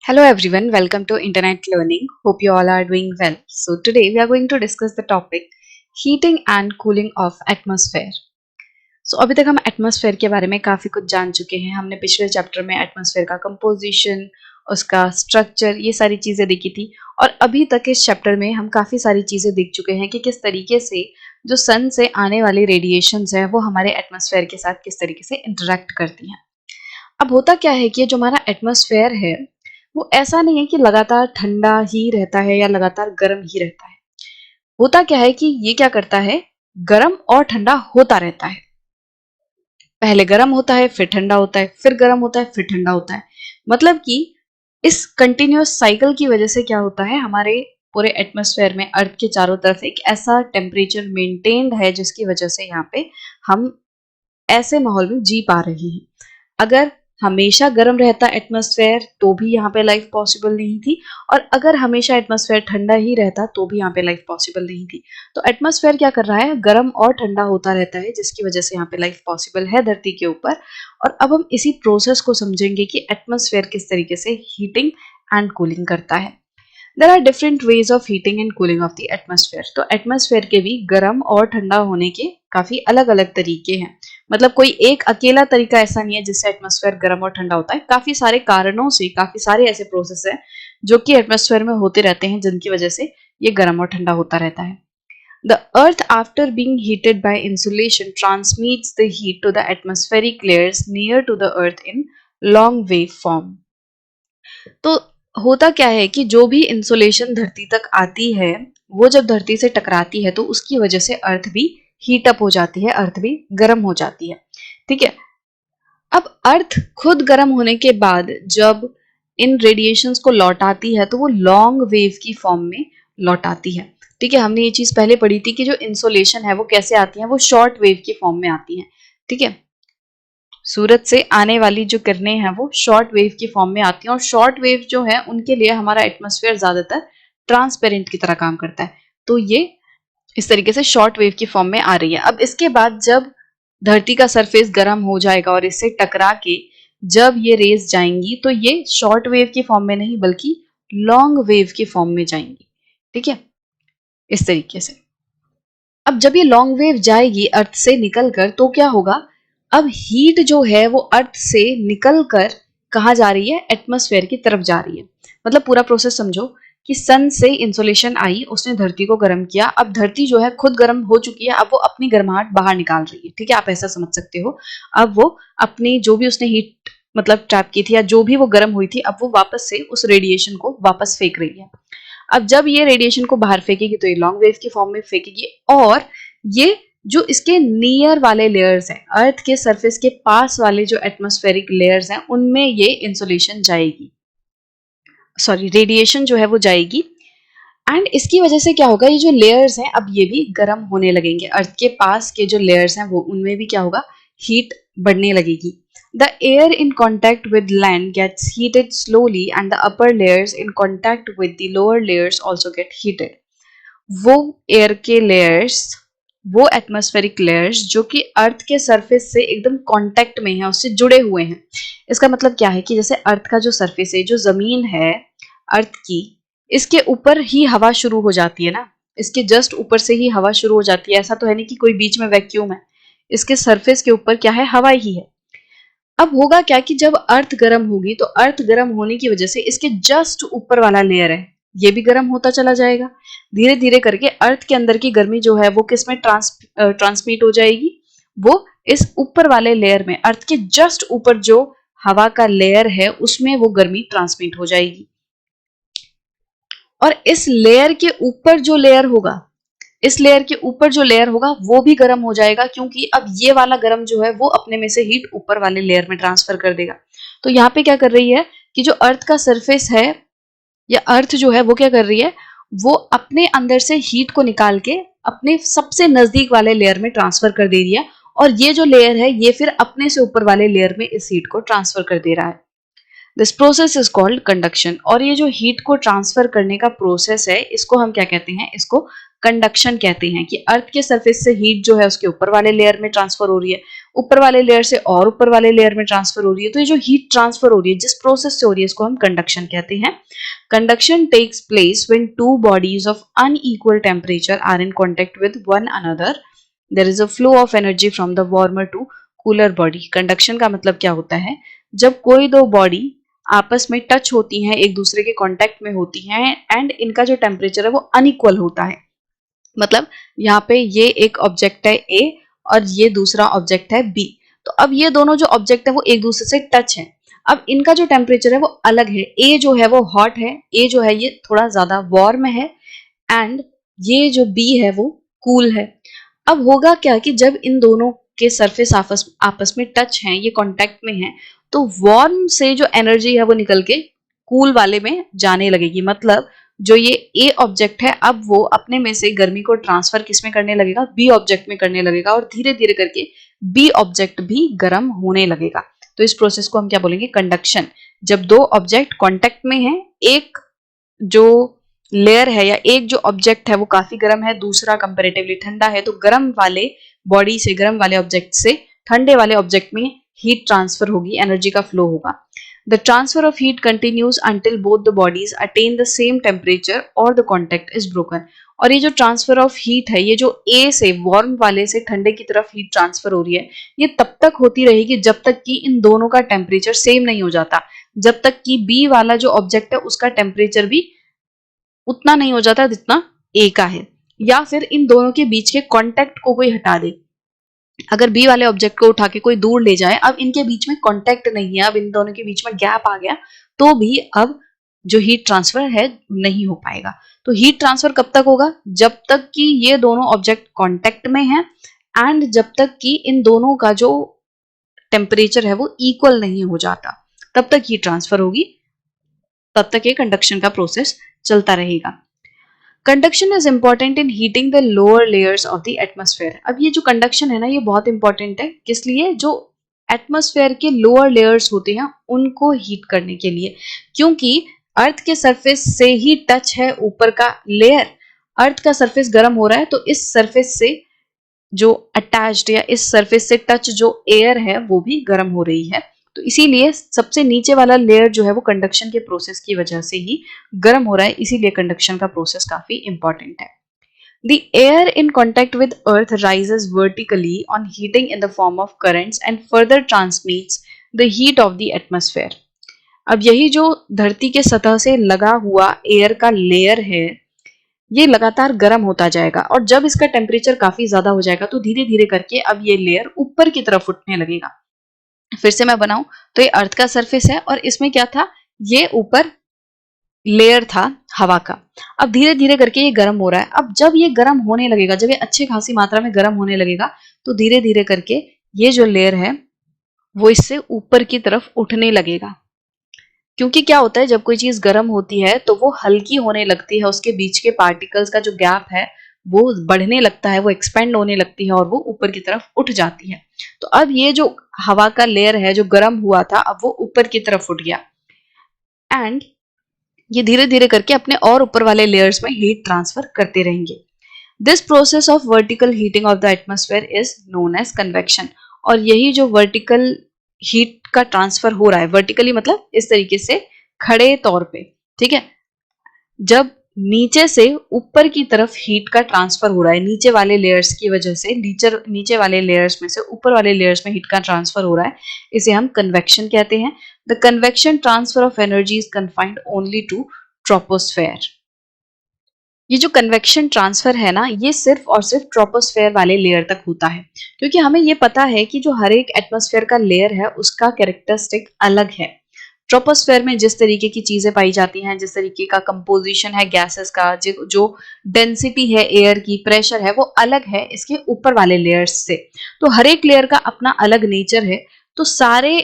Hello everyone, welcome to Internet Learning. Hope you all are doing well. So today we are going to discuss the topic heating and cooling of atmosphere. So अभी तक हम atmosphere के बारे में काफ़ी कुछ जान चुके हैं. हमने पिछले चैप्टर में एटमॉस्फेयर का कंपोजिशन, उसका स्ट्रक्चर, ये सारी चीज़ें देखी थी. और अभी तक इस चैप्टर में हम काफ़ी सारी चीज़ें देख चुके हैं कि किस तरीके से जो सन से आने वाली रेडिएशंस है वो हमारे एटमॉस्फेयर के साथ किस तरीके से इंटरेक्ट करती हैं. अब होता क्या है कि जो हमारा एटमॉस्फेयर है वो ऐसा नहीं है कि लगातार ठंडा ही रहता है या लगातार गर्म ही रहता है. होता क्या है कि ये क्या करता है, गर्म और ठंडा होता रहता है. पहले गर्म होता है, फिर ठंडा होता है, फिर गर्म होता है, फिर ठंडा होता है. मतलब कि इस कंटिन्यूअस साइकिल की वजह से क्या होता है, हमारे पूरे एटमॉस्फेयर में अर्थ के चारों तरफ एक ऐसा टेम्परेचर मेंटेन्ड है जिसकी वजह से यहाँ पे हम ऐसे माहौल में जी पा रहे हैं. अगर हमेशा गर्म रहता एटमॉस्फेयर तो भी यहाँ पे लाइफ पॉसिबल नहीं थी, और अगर हमेशा एटमॉस्फेयर ठंडा ही रहता तो भी यहाँ पे लाइफ पॉसिबल नहीं थी. तो एटमॉस्फेयर क्या कर रहा है, गर्म और ठंडा होता रहता है जिसकी वजह से यहाँ पे लाइफ पॉसिबल है धरती के ऊपर. और अब हम इसी प्रोसेस को समझेंगे कि एटमॉस्फेयर किस तरीके से हीटिंग एंड कूलिंग करता है. There are different ways of heating and cooling of the atmosphere. तो एटमॉस्फेयर के भी गर्म और ठंडा होने के काफी अलग अलग तरीके हैं. मतलब कोई एक अकेला तरीका ऐसा नहीं है जिससे एटमॉस्फेयर गर्म और ठंडा होता है. काफी सारे कारणों से काफी सारे ऐसे प्रोसेस हैं जो कि एटमॉस्फेयर में होते रहते हैं जिनकी वजह से ये गर्म और ठंडा होता रहता है. The earth after being heated by insulation transmits the heat to the atmospheric layers near to the earth in long wave form. तो होता क्या है कि जो भी इंसुलेशन धरती तक आती है वो जब धरती से टकराती है तो उसकी वजह से अर्थ भी हीट अप हो जाती है, अर्थ भी गर्म हो जाती है. ठीक है. अब अर्थ खुद गर्म होने के बाद जब इन रेडिएशंस को लौटाती है तो वो लॉन्ग वेव की फॉर्म में लौटाती है. ठीक है, हमने ये चीज पहले पढ़ी थी कि जो इंसुलेशन है वो कैसे आती है, वो शॉर्ट वेव की फॉर्म में आती है. ठीक है, सूरज से आने वाली जो किरणें हैं वो शॉर्ट वेव की फॉर्म में आती हैं, और शॉर्ट वेव जो है उनके लिए हमारा एटमॉस्फेयर ज्यादातर ट्रांसपेरेंट की तरह काम करता है. तो ये इस तरीके से शॉर्ट वेव की फॉर्म में आ रही है. अब इसके बाद जब धरती का सरफेस गर्म हो जाएगा और इससे टकरा के जब ये रेज जाएंगी तो ये शॉर्ट वेव की फॉर्म में नहीं बल्कि लॉन्ग वेव की फॉर्म में जाएंगी. ठीक है, इस तरीके से. अब जब ये लॉन्ग वेव जाएगी अर्थ से निकलकर तो क्या होगा, अब हीट जो है वो अर्थ से निकलकर कहाँ जा रही है, एटमॉस्फेयर की तरफ जा रही है. मतलब पूरा प्रोसेस समझो कि सन से इंसुलेशन आई, उसने धरती को गर्म किया. अब धरती जो है खुद गर्म हो चुकी है, अब वो अपनी गर्माहट बाहर निकाल रही है. ठीक है, आप ऐसा समझ सकते हो. अब वो अपनी जो भी उसने हीट मतलब ट्रैप की थी या जो भी वो गर्म हुई थी, अब वो वापस से उस रेडिएशन को वापस फेंक रही है. अब जब ये रेडिएशन को बाहर फेंकेगी तो ये लॉन्ग वेव की फॉर्म में फेंकेगी, और ये जो इसके नियर वाले लेयर्स हैं, अर्थ के सरफेस के पास वाले जो एटमॉस्फेरिक लेयर्स हैं उनमें ये इंसुलेशन जाएगी, सॉरी रेडिएशन जो है वो जाएगी. एंड इसकी वजह से क्या होगा, ये जो लेयर्स हैं अब ये भी गर्म होने लगेंगे. अर्थ के पास के जो लेयर्स हैं वो उनमें भी क्या होगा, हीट बढ़ने लगेगी. The air in contact with land gets heated slowly and the upper layers in contact with the lower layers also get heated. वो एयर के लेयर्स, वो एटमॉस्फेरिक लेयर्स जो कि अर्थ के सरफेस से एकदम कांटेक्ट में है, उससे जुड़े हुए हैं. इसका मतलब क्या है कि जैसे अर्थ का जो सरफेस है, जो जमीन है अर्थ की, इसके ऊपर ही हवा शुरू हो जाती है ना, इसके जस्ट ऊपर से ही हवा शुरू हो जाती है. ऐसा तो है नहीं कि कोई बीच में वैक्यूम है, इसके सरफेस के ऊपर क्या है, हवा ही है. अब होगा क्या कि जब अर्थ गर्म होगी तो अर्थ गर्म होने की वजह से इसके जस्ट ऊपर वाला लेयर है ये भी गर्म होता चला जाएगा. धीरे धीरे करके अर्थ के अंदर की गर्मी जो है वो किस में ट्रांसमिट हो जाएगी, वो इस ऊपर वाले लेयर में, अर्थ के जस्ट ऊपर जो हवा का लेयर है उसमें वो गर्मी ट्रांसमिट हो जाएगी. और इस लेयर के ऊपर जो लेयर होगा, इस लेयर के ऊपर जो लेयर होगा वो भी गर्म हो जाएगा, क्योंकि अब ये वाला गर्म जो है वो अपने में से हीट ऊपर वाले लेयर में ट्रांसफर कर देगा. तो यहाँ पे क्या कर रही है कि जो अर्थ का सरफेस है या अर्थ जो है वो क्या कर रही है, वो अपने अंदर से हीट को निकाल के अपने सबसे नजदीक वाले लेयर में ट्रांसफर कर दे रही है, और ये जो लेयर है ये फिर अपने से ऊपर वाले लेयर में इस हीट को ट्रांसफर कर दे रहा है. This process is called conduction. और ये जो हीट को ट्रांसफर करने का प्रोसेस है इसको हम क्या कहते हैं, इसको कंडक्शन कहते हैं कि अर्थ के सरफेस से हीट जो है उसके ऊपर वाले लेयर में ट्रांसफर हो रही है, ऊपर वाले लेयर से और ऊपर वाले लेयर में ट्रांसफर हो रही है। तो ये जो हीट ट्रांसफर हो रही है जिस प्रोसेस से हो रही है इसको हम कंडक्शन कहते हैं। Conduction takes place when two bodies of unequal temperature are in contact with one another, there is a flow of energy from the warmer to cooler body. Conduction का मतलब क्या होता है, जब कोई दो बॉडी आपस में टच होती हैं, एक दूसरे के कांटेक्ट में होती हैं एंड इनका जो टेम्परेचर है वो अनइक्वल होता है। मतलब यहाँ पे ये एक ऑब्जेक्ट है ए और ये दूसरा ऑब्जेक्ट है बी। तो अब ये दोनों जो ऑब्जेक्ट है वो एक दूसरे से टच है। अब इनका जो टेम्परेचर है वो अलग है, ए जो है वो हॉट है, ए जो है ये थोड़ा ज्यादा वार्म है एंड ये जो बी है वो कूल है। अब होगा क्या कि जब इन दोनों के सरफेस आपस आपस में टच हैं, ये कांटेक्ट में हैं, तो वार्म से जो एनर्जी है वो निकल के कूल वाले में जाने लगेगी। मतलब जो ये ए ऑब्जेक्ट है अब वो अपने में से गर्मी को ट्रांसफर किस में करने लगेगा, बी ऑब्जेक्ट में करने लगेगा और धीरे धीरे करके बी ऑब्जेक्ट भी गर्म होने लगेगा। तो इस प्रोसेस को हम क्या बोलेंगे, कंडक्शन। जब दो ऑब्जेक्ट कांटेक्ट में हैं, एक जो लेयर है या एक जो ऑब्जेक्ट है वो काफी गर्म है, दूसरा कंपेरेटिवली ठंडा है, तो गर्म वाले बॉडी से, गर्म वाले ऑब्जेक्ट से ठंडे वाले ऑब्जेक्ट में हीट ट्रांसफर होगी, एनर्जी का फ्लो होगा। The transfer of heat continues until both the bodies attain the same temperature और द कॉन्टेक्ट इज ब्रोकन। और ये जो ट्रांसफर ऑफ हीट है, ये जो ए से वार्म वाले से ठंडे की तरफ हीट ट्रांसफर हो रही है, ये तब तक होती रहेगी जब तक कि इन दोनों का टेम्परेचर सेम नहीं हो जाता, जब तक कि बी वाला जो ऑब्जेक्ट है उसका टेम्परेचर भी उतना नहीं हो जाता जितना ए का है, या फिर इन दोनों के बीच के कांटेक्ट को कोई हटा दे। अगर बी वाले ऑब्जेक्ट को उठा के कोई दूर ले जाए, अब इनके बीच में कांटेक्ट नहीं है, अब इन दोनों के बीच में गैप आ गया, तो भी अब जो हीट ट्रांसफर है नहीं हो पाएगा। तो हीट ट्रांसफर कब तक होगा, जब तक कि ये दोनों ऑब्जेक्ट कांटेक्ट में हैं एंड जब तक कि इन दोनों का जो टेम्परेचर है वो इक्वल नहीं हो जाता, तब तक हीट ट्रांसफर होगी, तब तक ये कंडक्शन का प्रोसेस चलता रहेगा। Conduction is important in heating the lower layers of the atmosphere. अब ये जो कंडक्शन है ना, ये बहुत इंपॉर्टेंट है, किस लिए, जो एटमॉस्फेयर के लोअर लेयर्स होते हैं उनको हीट करने के लिए, क्योंकि अर्थ के सरफेस से ही टच है ऊपर का लेयर, अर्थ का सरफेस गर्म हो रहा है तो इस सरफेस से जो अटैच्ड या इस सरफेस से टच जो एयर है वो भी गर्म हो रही है। तो इसीलिए सबसे नीचे वाला लेयर जो है वो कंडक्शन के प्रोसेस की वजह से ही गर्म हो रहा है, इसीलिए कंडक्शन का प्रोसेस काफी इंपॉर्टेंट है। The air in contact with earth rises vertically on heating in the form of currents and further transmits the heat of the atmosphere. अब यही जो धरती के सतह से लगा हुआ एयर का लेयर है ये लगातार गर्म होता जाएगा और जब इसका टेम्परेचर काफी ज्यादा हो जाएगा तो धीरे धीरे करके अब ये लेयर ऊपर की तरफ उठने लगेगा। फिर से मैं बनाऊं तो ये अर्थ का सरफेस है और इसमें क्या था, ये ऊपर लेयर था हवा का। अब धीरे धीरे करके ये गर्म हो रहा है। अब जब ये गर्म होने लगेगा, जब ये अच्छी खासी मात्रा में गर्म होने लगेगा, तो धीरे धीरे करके ये जो लेयर है वो इससे ऊपर की तरफ उठने लगेगा। क्योंकि क्या होता है, जब कोई चीज गर्म होती है तो वो हल्की होने लगती है, उसके बीच के पार्टिकल्स का जो गैप है वो बढ़ने लगता है, वो एक्सपेंड होने लगती है और वो ऊपर की तरफ उठ जाती है। तो अब ये जो हवा का लेयर है जो गर्म हुआ था, अब वो ऊपर की तरफ उठ गया एंड ये धीरे धीरे करके अपने और ऊपर वाले लेयर्स में हीट ट्रांसफर करते रहेंगे। This process of vertical heating of the atmosphere is known as convection. और यही जो वर्टिकल हीट का ट्रांसफर हो रहा है, वर्टिकली मतलब इस तरीके से खड़े तौर पे, ठीक है, जब नीचे से ऊपर की तरफ हीट का ट्रांसफर हो रहा है, नीचे वाले लेयर्स की वजह से, नीचे वाले लेयर्स में से ऊपर वाले लेयर्स में हीट का ट्रांसफर हो रहा है, इसे हम कन्वेक्शन कहते हैं। The convection transfer of energy is confined only to troposphere. ये जो कन्वेक्शन ट्रांसफर है ना, ये सिर्फ और सिर्फ ट्रोपोस्फेयर वाले लेयर तक होता है, क्योंकि हमें ये पता है कि जो हर एक एटमॉस्फेयर का लेयर है उसका कैरेक्टरिस्टिक अलग है। ट्रोपोस्फेयर में जिस तरीके की चीजें पाई जाती हैं, जिस तरीके का कंपोजिशन है गैसेस का, जो डेंसिटी है एयर की, प्रेशर है, वो अलग है इसके ऊपर वाले लेयर्स से। तो हर एक लेयर का अपना अलग नेचर है। तो सारे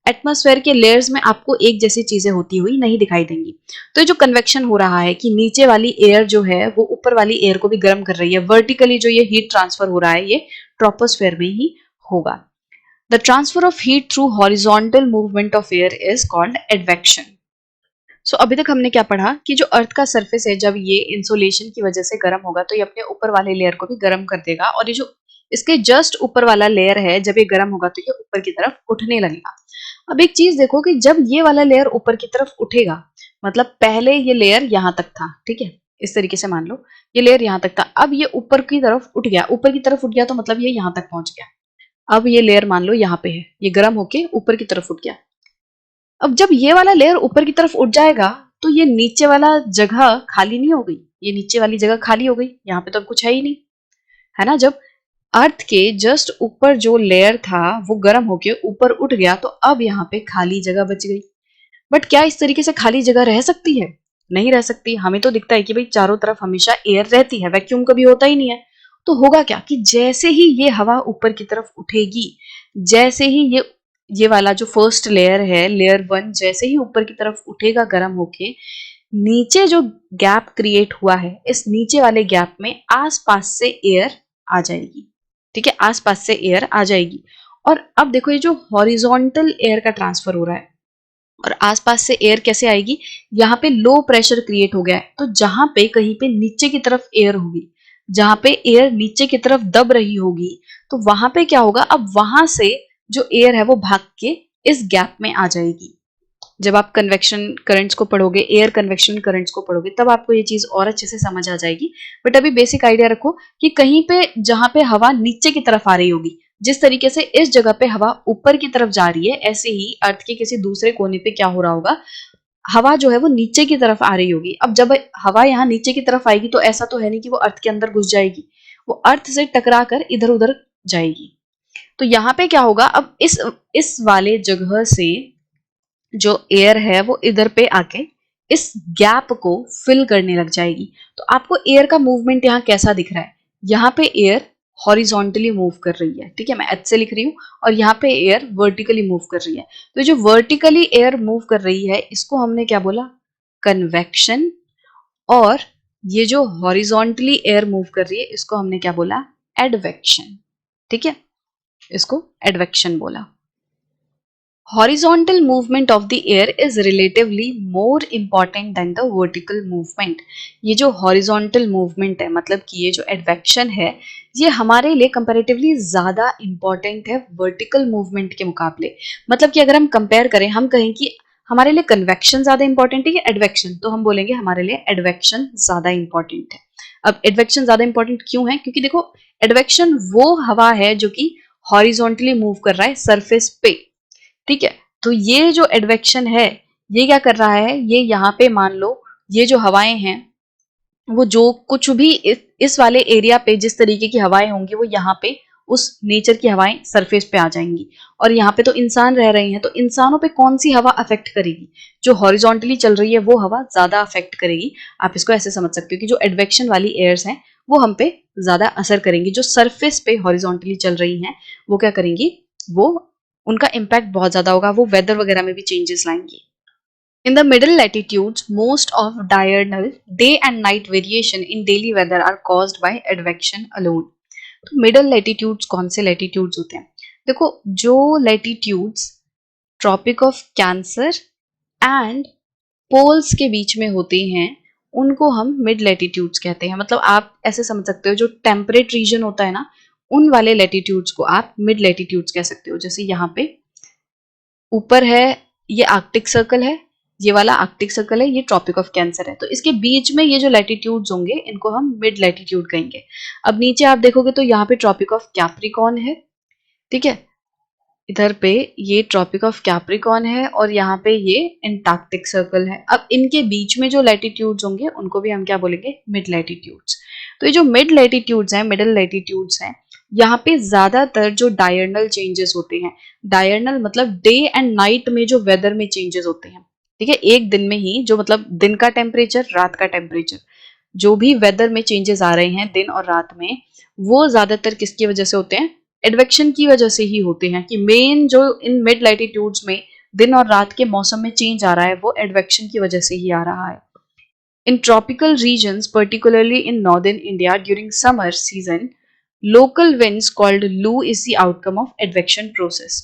एटमॉस्फेयर के लेयर्स में आपको एक जैसी चीजें होती हुई नहीं दिखाई देंगी। तो जो कन्वेक्शन हो रहा है कि नीचे वाली एयर जो है वो ऊपर वाली एयर को भी गर्म कर रही है, वर्टिकली जो ये हीट ट्रांसफर हो रहा है ये ट्रोपोस्फेयर में ही होगा। The transfer of heat through horizontal movement of air is called advection. So अभी तक हमने क्या पढ़ा कि जो अर्थ का सरफेस है जब ये इंसोलेशन की वजह से गर्म होगा तो ये अपने ऊपर वाले लेयर को भी गर्म कर देगा, और ये जो इसके जस्ट ऊपर वाला लेयर है जब ये गर्म होगा तो ये ऊपर की तरफ उठने लगेगा। अब एक चीज देखो कि जब ये वाला लेयर ऊपर की तरफ उठेगा, मतलब पहले ये लेयर यहाँ तक था, ठीक है, इस तरीके से मान लो ये लेयर यहाँ तक था, अब ये ऊपर की तरफ उठ गया, ऊपर की तरफ उठ गया तो मतलब ये यहाँ तक पहुंच गया। अब ये लेयर मान लो यहाँ पे है, ये गर्म होके ऊपर की तरफ उठ गया। अब जब ये वाला लेयर ऊपर की तरफ उठ जाएगा तो ये नीचे वाला जगह खाली नहीं हो गई, ये नीचे वाली जगह खाली हो गई, यहाँ पे तो अब कुछ है ही नहीं, है ना। जब अर्थ के जस्ट ऊपर जो लेयर था वो गर्म होके ऊपर उठ गया तो अब यहाँ पे खाली जगह बच गई। बट क्या इस तरीके से खाली जगह रह सकती है? नहीं रह सकती। हमें तो दिखता है कि भाई चारों तरफ हमेशा एयर रहती है, वैक्यूम कभी होता ही नहीं है। तो होगा क्या कि जैसे ही ये हवा ऊपर की तरफ उठेगी, जैसे ही ये वाला जो फर्स्ट लेयर है, लेयर वन, जैसे ही ऊपर की तरफ उठेगा गर्म होके, नीचे जो गैप क्रिएट हुआ है, इस नीचे वाले गैप में आसपास से एयर आ जाएगी। ठीक है, आसपास से एयर आ जाएगी। और अब देखो ये जो हॉरिजॉन्टल एयर का ट्रांसफर हो रहा है और आसपास से एयर कैसे आएगी, यहाँ पे लो प्रेशर क्रिएट हो गया है, तो जहां पे कहीं पे नीचे की तरफ एयर होगी, जहां पे एयर नीचे की तरफ दब रही होगी, तो वहां पे क्या होगा, अब वहां से जो एयर है वो भाग के इस गैप में आ जाएगी। जब आप कन्वेक्शन करंट्स को पढ़ोगे, एयर कन्वेक्शन करंट्स को पढ़ोगे, तब आपको ये चीज और अच्छे से समझ आ जाएगी। बट अभी बेसिक आइडिया रखो कि कहीं पे जहां पे हवा नीचे की तरफ आ रही होगी, जिस तरीके से इस जगह पे हवा ऊपर की तरफ जा रही है, ऐसे ही अर्थ के किसी दूसरे कोने पे क्या हो रहा होगा, हवा जो है वो नीचे की तरफ आ रही होगी। अब जब हवा यहाँ नीचे की तरफ आएगी तो ऐसा तो है नहीं कि वो अर्थ के अंदर घुस जाएगी, वो अर्थ से टकरा कर इधर उधर जाएगी। तो यहाँ पे क्या होगा, अब इस वाले जगह से जो एयर है वो इधर पे आके इस गैप को फिल करने लग जाएगी। तो आपको एयर का मूवमेंट यहाँ कैसा दिख रहा है, यहाँ पे एयर हॉरिजॉन्टली मूव कर रही है, ठीक है, मैं एच से लिख रही हूँ, और यहाँ पे एयर वर्टिकली मूव कर रही है। तो जो वर्टिकली एयर मूव कर रही है इसको हमने क्या बोला, कन्वेक्शन। और ये जो हॉरिजॉन्टली एयर मूव कर रही है इसको हमने क्या बोला, एडवेक्शन। ठीक है, इसको एडवेक्शन बोला। Horizontal movement of the air is relatively more important than the vertical movement। ये जो horizontal movement है, मतलब कि ये जो advection है, ये हमारे लिए comparatively ज़्यादा important है vertical movement के मुकाबले। मतलब कि अगर हम compare करें, हम कहें कि हमारे लिए convection ज़्यादा important है या advection, तो हम बोलेंगे हमारे लिए advection ज़्यादा important है। अब advection ज़्यादा important क्यों है? क्योंकि देखो advection वो हवा है जो कि horizontally move कर रहा है surface पे, ठीक है। तो ये जो एडवेक्शन है ये क्या कर रहा है, ये यहाँ पे मान लो ये जो हवाएं हैं वो जो कुछ भी इस वाले एरिया पे जिस तरीके की हवाएं होंगी वो यहाँ पे उस नेचर की हवाएं सरफेस पे आ जाएंगी। और यहाँ पे तो इंसान रह रहे हैं, तो इंसानों पे कौन सी हवा अफेक्ट करेगी, जो हॉरिजॉन्टली चल रही है वो हवा ज्यादा अफेक्ट करेगी। आप इसको ऐसे समझ सकते हो कि जो एडवेक्शन वाली एयर्स हैं वो हम पे ज्यादा असर करेंगी, जो सरफेस पे हॉरिजॉन्टली चल रही हैं वो क्या करेंगी, वो उनका इम्पैक्ट बहुत ज्यादा होगा, वो वेदर वगैरह में भी changes लाएंगी। In the middle latitudes, most of diurnal day and night variation in daily weather are caused by advection alone। तो मिडल लैटिट्यूड्स कौन से लैटिट्यूड्स होते हैं? देखो, जो latitudes tropic of cancer and poles के बीच में होते हैं उनको हम मिड लैटिट्यूड्स कहते हैं। मतलब आप ऐसे समझ सकते हो, जो टेम्परेट रीजन होता है ना, उन वाले लैटिट्यूड्स को आप मिड लैटिट्यूड्स कह सकते हो। जैसे यहाँ पे ऊपर है, ये आर्कटिक सर्कल है, ये वाला आर्कटिक सर्कल है, ये ट्रॉपिक ऑफ कैंसर है, तो इसके बीच में ये जो लैटिट्यूड्स होंगे इनको हम मिड लैटिट्यूड कहेंगे। अब नीचे आप देखोगे तो यहाँ पे ट्रॉपिक ऑफ कैप्रिकॉर्न है, ठीक है, इधर पे ये ट्रॉपिक ऑफ कैप्रिकॉर्न है और यहाँ पे ये एंटार्क्टिक सर्कल है। अब इनके बीच में जो लैटिट्यूड्स होंगे उनको भी हम क्या बोलेंगे, मिड लैटिट्यूड्स। तो ये जो मिड लैटिट्यूड्स हैं, मिडल लैटिट्यूड्स हैं, यहाँ पे ज्यादातर जो डायरनल चेंजेस होते हैं, डायरनल मतलब डे एंड नाइट में जो वेदर में चेंजेस होते हैं, ठीक है, एक दिन में ही जो मतलब दिन का टेम्परेचर, रात का टेम्परेचर, जो भी वेदर में चेंजेस आ रहे हैं दिन और रात में, वो ज्यादातर किसकी वजह से होते हैं, एडवेक्शन की वजह से ही होते हैं। कि मेन जो इन मिड लैटिट्यूड्स में दिन और रात के मौसम में चेंज आ रहा है वो एडवेक्शन की वजह से ही आ रहा है। In tropical regions, particularly in northern India during summer season, local winds called Lu is the outcome of advection process।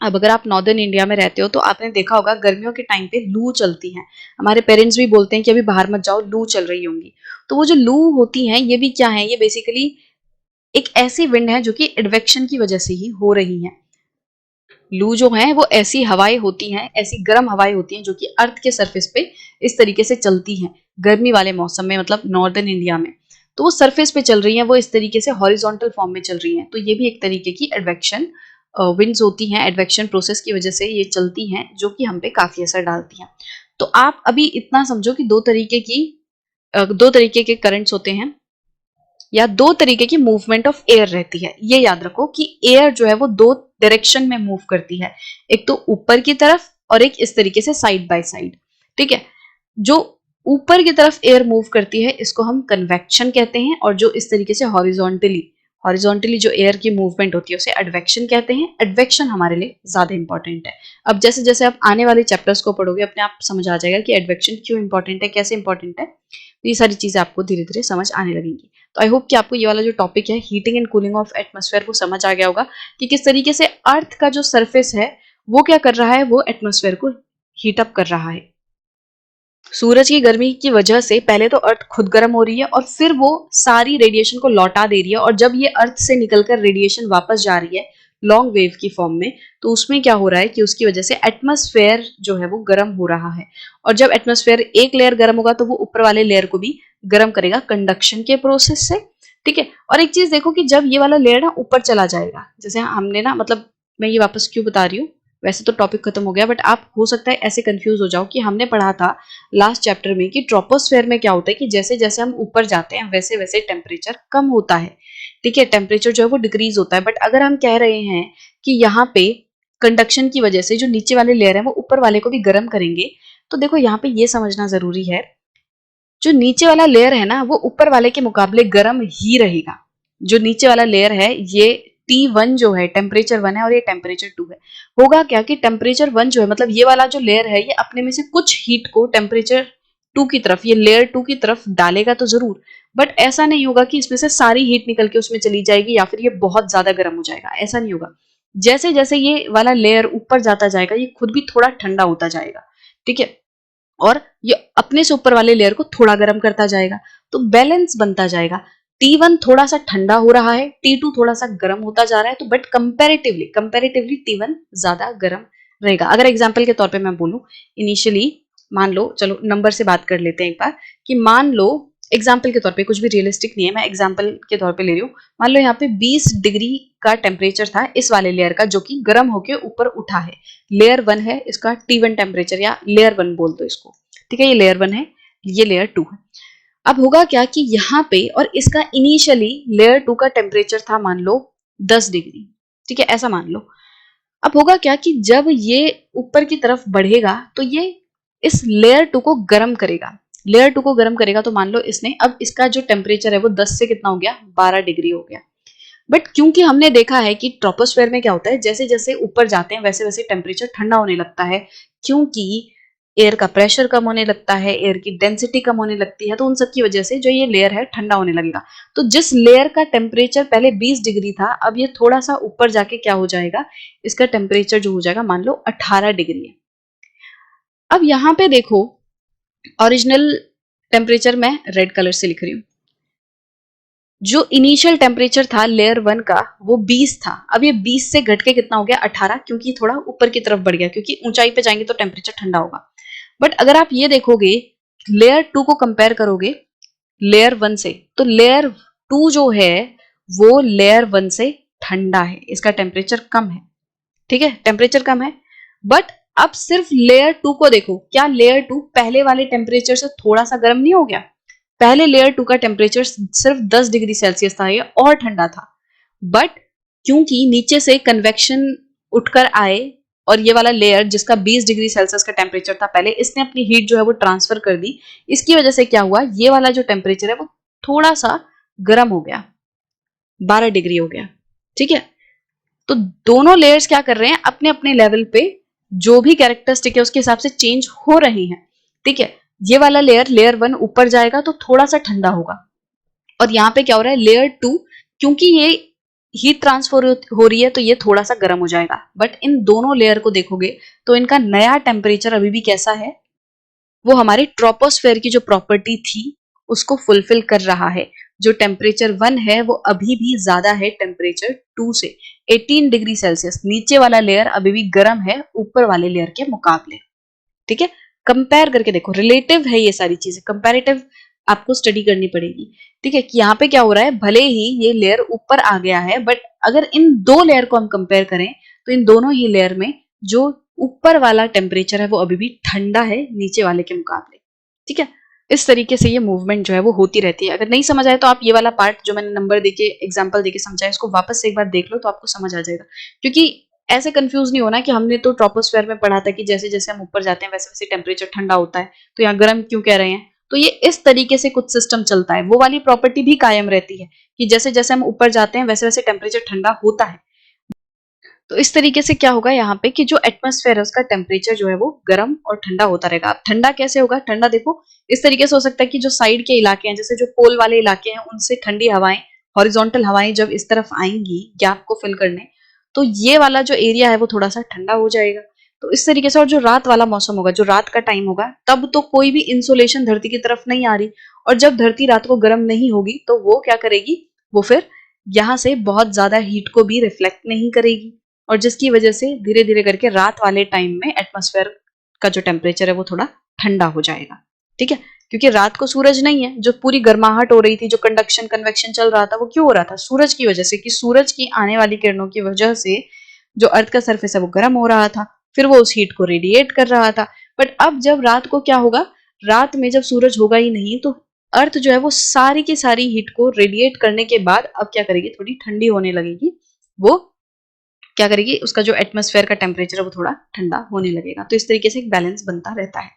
अब अगर आप नॉर्दर्न इंडिया में रहते हो तो आपने देखा होगा गर्मियों के टाइम पे लू चलती हैं। हमारे पेरेंट्स भी बोलते हैं कि अभी बाहर मत जाओ, लू चल रही होंगी। तो वो जो लू होती हैं ये भी क्या है, ये बेसिकली एक ऐसी विंड है जो कि एडवेक्शन की वजह से ही हो रही है। लू जो है वो ऐसी हवाएं होती हैं, ऐसी गर्म हवाएं होती हैं जो कि अर्थ के सरफेस पे इस तरीके से चलती हैं गर्मी वाले मौसम में, मतलब नॉर्दर्न इंडिया में। तो वो सरफेस पे चल रही हैं, वो इस तरीके से हॉरिजॉन्टल फॉर्म में चल रही हैं। तो ये भी एक तरीके की एडवेक्शन विंड्स होती हैं, एडवेक्शन प्रोसेस की वजह से ये चलती हैं, जो कि हम पे काफी असर डालती हैं। तो आप अभी इतना समझो कि दो तरीके के करंट्स होते हैं, या दो तरीके की मूवमेंट ऑफ एयर रहती है। ये याद रखो कि एयर जो है वो दो डायरेक्शन में मूव करती है, एक तो ऊपर की तरफ और एक इस तरीके से साइड बाय साइड। ठीक है, जो ऊपर की तरफ एयर मूव करती है इसको हम कन्वेक्शन कहते हैं, और जो इस तरीके से हॉरिजॉन्टली हॉरिजॉन्टली जो एयर की मूवमेंट होती है उसे एडवेक्शन कहते हैं। एडवेक्शन हमारे लिए ज्यादा इंपॉर्टेंट है। अब जैसे जैसे आप आने वाले चैप्टर्स को पढ़ोगे अपने आप समझ आ जाएगा कि एडवेक्शन क्यों इंपॉर्टेंट है, कैसे इंपॉर्टेंट है। तो ये सारी चीजें आपको धीरे धीरे समझ आने लगेंगी। तो आई होप कि आपको ये वाला जो टॉपिक है heating and cooling of atmosphere वो समझ आ गया होगा कि किस तरीके से अर्थ का जो सरफेस है वो क्या कर रहा है, वो एटमॉस्फेयर को हीट अप कर रहा है। सूरज की गर्मी की वजह से पहले तो अर्थ खुद गर्म हो रही है और फिर वो सारी रेडिएशन को लौटा दे रही है, और जब ये अर्थ से निकलकर रेडिएशन वापस जा रही है लॉन्ग वेव की फॉर्म में, तो उसमें क्या हो रहा है कि उसकी वजह से एटमॉस्फेयर जो है वो गर्म हो रहा है। और जब एटमॉस्फेयर एक लेयर गर्म होगा तो वो ऊपर वाले लेयर को भी गर्म करेगा कंडक्शन के प्रोसेस से। ठीक है, और एक चीज देखो कि जब ये वाला लेयर ना ऊपर चला जाएगा, जैसे हमने ना, मतलब मैं ये वापस क्यों बता रही हूँ, वैसे तो टॉपिक खत्म हो गया बट आप हो सकता है ऐसे कंफ्यूज हो जाओ कि हमने पढ़ा था लास्ट चैप्टर में कि ट्रोपोस्फेयर में क्या होता है कि जैसे जैसे हम ऊपर जाते हैं वैसे वैसे टेम्परेचर कम होता है। ठीक है, टेम्परेचर जो है वो डिक्रीज होता है। बट अगर हम कह रहे हैं कि यहाँ पे कंडक्शन की वजह से जो नीचे वाले लेयर है वो ऊपर वाले को भी गर्म करेंगे, तो देखो यहाँ पे ये समझना जरूरी है, जो नीचे वाला लेयर है ना वो ऊपर वाले के मुकाबले गर्म ही रहेगा। जो नीचे वाला लेयर है ये T1 जो है, टेम्परेचर 1 है और ये टेम्परेचर 2 है। होगा क्या कि टेम्परेचर 1 जो है, मतलब ये वाला जो लेयर है, ये अपने में से कुछ हीट को टेम्परेचर 2 की तरफ, ये लेयर 2 की तरफ डालेगा तो जरूर, बट ऐसा नहीं होगा कि इसमें से सारी हीट निकल के उसमें चली जाएगी या फिर ये बहुत ज्यादा गर्म हो जाएगा, ऐसा नहीं होगा। जैसे जैसे ये वाला लेयर ऊपर जाता जाएगा ये खुद भी थोड़ा ठंडा होता जाएगा। ठीक है, और ये अपने से ऊपर वाले लेयर को थोड़ा गर्म करता जाएगा, तो बैलेंस बनता जाएगा। T1 थोड़ा सा ठंडा हो रहा है, T2 थोड़ा सा गर्म होता जा रहा है, तो बट कंपैरेटिवली कंपैरेटिवली T1 ज्यादा गर्म रहेगा। अगर एग्जांपल के तौर पे मैं बोलूं, इनिशियली मान लो, चलो नंबर से बात कर लेते हैं एक बार, कि मान लो एग्जाम्पल के तौर पे, कुछ भी रियलिस्टिक नहीं है, मैं एग्जाम्पल के तौर पे ले रही हूँ। मान लो यहाँ पे 20 डिग्री का टेम्परेचर था इस वाले लेयर का, जो कि गर्म होके ऊपर उठा है। लेयर 1 है, इसका T1 टेम्परेचर, या लेयर 1 बोल दो इसको। ठीक है, ये लेयर 1 है, ये लेयर 2 है। अब होगा क्या कि यहाँ पे, और इसका इनिशियली लेयर 2 का टेम्परेचर था मान लो 10 डिग्री। ठीक है, ऐसा मान लो। अब होगा क्या कि जब ये ऊपर की तरफ बढ़ेगा तो ये इस लेयर 2 को गर्म करेगा। लेयर 2 को गर्म करेगा तो मान लो इसने, अब इसका जो टेम्परेचर है वो 10 से कितना हो गया, 12 डिग्री हो गया। बट क्योंकि हमने देखा है कि ट्रोपोस्फेयर में क्या होता है, जैसे जैसे ऊपर जाते हैं वैसे वैसे टेम्परेचर ठंडा होने लगता है, क्योंकि एयर का प्रेशर कम होने लगता है, एयर की डेंसिटी कम होने लगती है, तो उन सब की वजह से जो ये लेयर है ठंडा होने लगेगा। तो जिस लेयर का टेम्परेचर पहले 20 डिग्री था, अब ये थोड़ा सा ऊपर जाके क्या हो जाएगा, इसका टेम्परेचर जो हो जाएगा मान लो 18 डिग्री है। अब यहाँ पे देखो, ओरिजिनल टेम्परेचर मैं रेड कलर से लिख रही हूँ। जो इनिशियल टेम्परेचर था लेयर 1 का वो 20 था, अब ये 20 से घट के कितना हो गया, 18, क्योंकि थोड़ा ऊपर की तरफ बढ़ गया, क्योंकि ऊंचाई पे जाएंगे तो टेम्परेचर ठंडा होगा। बट अगर आप ये देखोगे, लेयर 2 को कंपेयर करोगे लेयर 1 से, तो लेयर 2 जो है वो लेयर 1 से ठंडा है, इसका टेम्परेचर कम है। ठीक है, टेम्परेचर कम है। बट अब सिर्फ लेयर 2 को देखो, क्या लेयर 2 पहले वाले टेम्परेचर से थोड़ा सा गर्म नहीं हो गया? पहले लेयर 2 का टेम्परेचर सिर्फ 10 डिग्री सेल्सियस था, ये और ठंडा था। बट क्योंकि नीचे से कन्वेक्शन उठकर आए, और ये वाला लेयर जिसका 20 डिग्री सेल्सियस का टेम्परेचर था पहले, इसने अपनी हीट जो है वो ट्रांसफर कर दी। इसकी वजह से क्या हुआ, ये वाला जो टेम्परेचर है वो थोड़ा सा गर्म हो गया, 12 डिग्री हो गया। ठीक है, तो दोनों लेयर्स क्या कर रहे हैं, अपने अपने लेवल पे जो भी कैरेक्टरिस्टिक है उसके हिसाब से चेंज हो रही हैं। ठीक है, ये वाला लेयर लेयर 1 ऊपर जाएगा तो थोड़ा सा ठंडा होगा, और यहाँ पे क्या हो रहा है, लेयर 2, क्योंकि ये हीट ट्रांसफर हो रही है तो ये थोड़ा सा गर्म हो जाएगा, बट इन दोनों लेयर को देखोगे तो इनका नया टेम्परेचर अभी भी कैसा है, वो हमारे ट्रोपोस्फेयर की जो प्रॉपर्टी थी उसको फुलफिल कर रहा है। जो टेम्परेचर 1 है वो अभी भी ज्यादा है टेम्परेचर 2 से। 18 डिग्री सेल्सियस नीचे वाला लेयर अभी भी गर्म है ऊपर वाले लेयर के मुकाबले। ठीक है, कंपेयर करके देखो, रिलेटिव है ये सारी चीजें, कंपैरेटिव आपको स्टडी करनी पड़ेगी। ठीक है, कि यहाँ पे क्या हो रहा है, भले ही ये लेयर ऊपर आ गया है बट अगर इन दो लेयर को हम कंपेयर करें तो इन दोनों ही लेयर में जो ऊपर वाला टेम्परेचर है वो अभी भी ठंडा है नीचे वाले के मुकाबले। ठीक है, इस तरीके से ये मूवमेंट जो है वो होती रहती है। अगर नहीं समझ आए तो आप ये वाला पार्ट जो मैंने नंबर देके एग्जांपल देके समझाया इसको वापस से एक बार देख लो तो आपको समझ आ जाएगा। क्योंकि ऐसे कंफ्यूज नहीं होना कि हमने तो ट्रोपोस्फेयर में पढ़ा था कि जैसे जैसे हम ऊपर जाते हैं वैसे वैसे टेम्परेचर ठंडा होता है, तो यहाँ गर्म क्यों कह रहे हैं। तो ये इस तरीके से कुछ सिस्टम चलता है, वो वाली प्रॉपर्टी भी कायम रहती है कि जैसे जैसे हम ऊपर जाते हैं वैसे वैसे टेम्परेचर ठंडा होता है। तो इस तरीके से क्या होगा यहाँ पे कि जो एटमॉस्फेयर है उसका टेम्परेचर जो है वो गर्म और ठंडा होता रहेगा। अब ठंडा कैसे होगा, ठंडा देखो इस तरीके से हो सकता है कि जो साइड के इलाके हैं, जैसे जो पोल वाले इलाके हैं, उनसे ठंडी हवाएं, हॉरिजॉन्टल हवाएं जब इस तरफ आएंगी गैप को फिल करने, तो ये वाला जो एरिया है वो थोड़ा सा ठंडा हो जाएगा। तो इस तरीके से, और जो रात वाला मौसम होगा, जो रात का टाइम होगा, तब तो कोई भी इंसुलेशन धरती की तरफ नहीं आ रही, और जब धरती रात को गर्म नहीं होगी तो वो क्या करेगी, वो फिर यहाँ से बहुत ज्यादा हीट को भी रिफ्लेक्ट नहीं करेगी, और जिसकी वजह से धीरे धीरे करके रात वाले टाइम में एटमॉस्फेयर का जो टेम्परेचर है वो थोड़ा ठंडा हो जाएगा। ठीक है, क्योंकि रात को सूरज नहीं है, जो पूरी गर्माहट हो रही थी, जो कंडक्शन कन्वेक्शन चल रहा था, वो क्यों हो रहा था, सूरज की वजह से, कि सूरज की आने वाली किरणों की वजह से जो अर्थ का सरफेस है वो गर्म हो रहा था, फिर वो उस हीट को रेडिएट कर रहा था। बट अब जब रात को क्या होगा, रात में जब सूरज होगा ही नहीं तो अर्थ जो है वो सारी की सारी हीट को रेडिएट करने के बाद अब क्या करेगी, थोड़ी ठंडी होने लगेगी। वो क्या करेगी, उसका जो एटमॉस्फेयर का टेम्परेचर है वो थोड़ा ठंडा होने लगेगा। तो इस तरीके से एक बैलेंस बनता रहता है।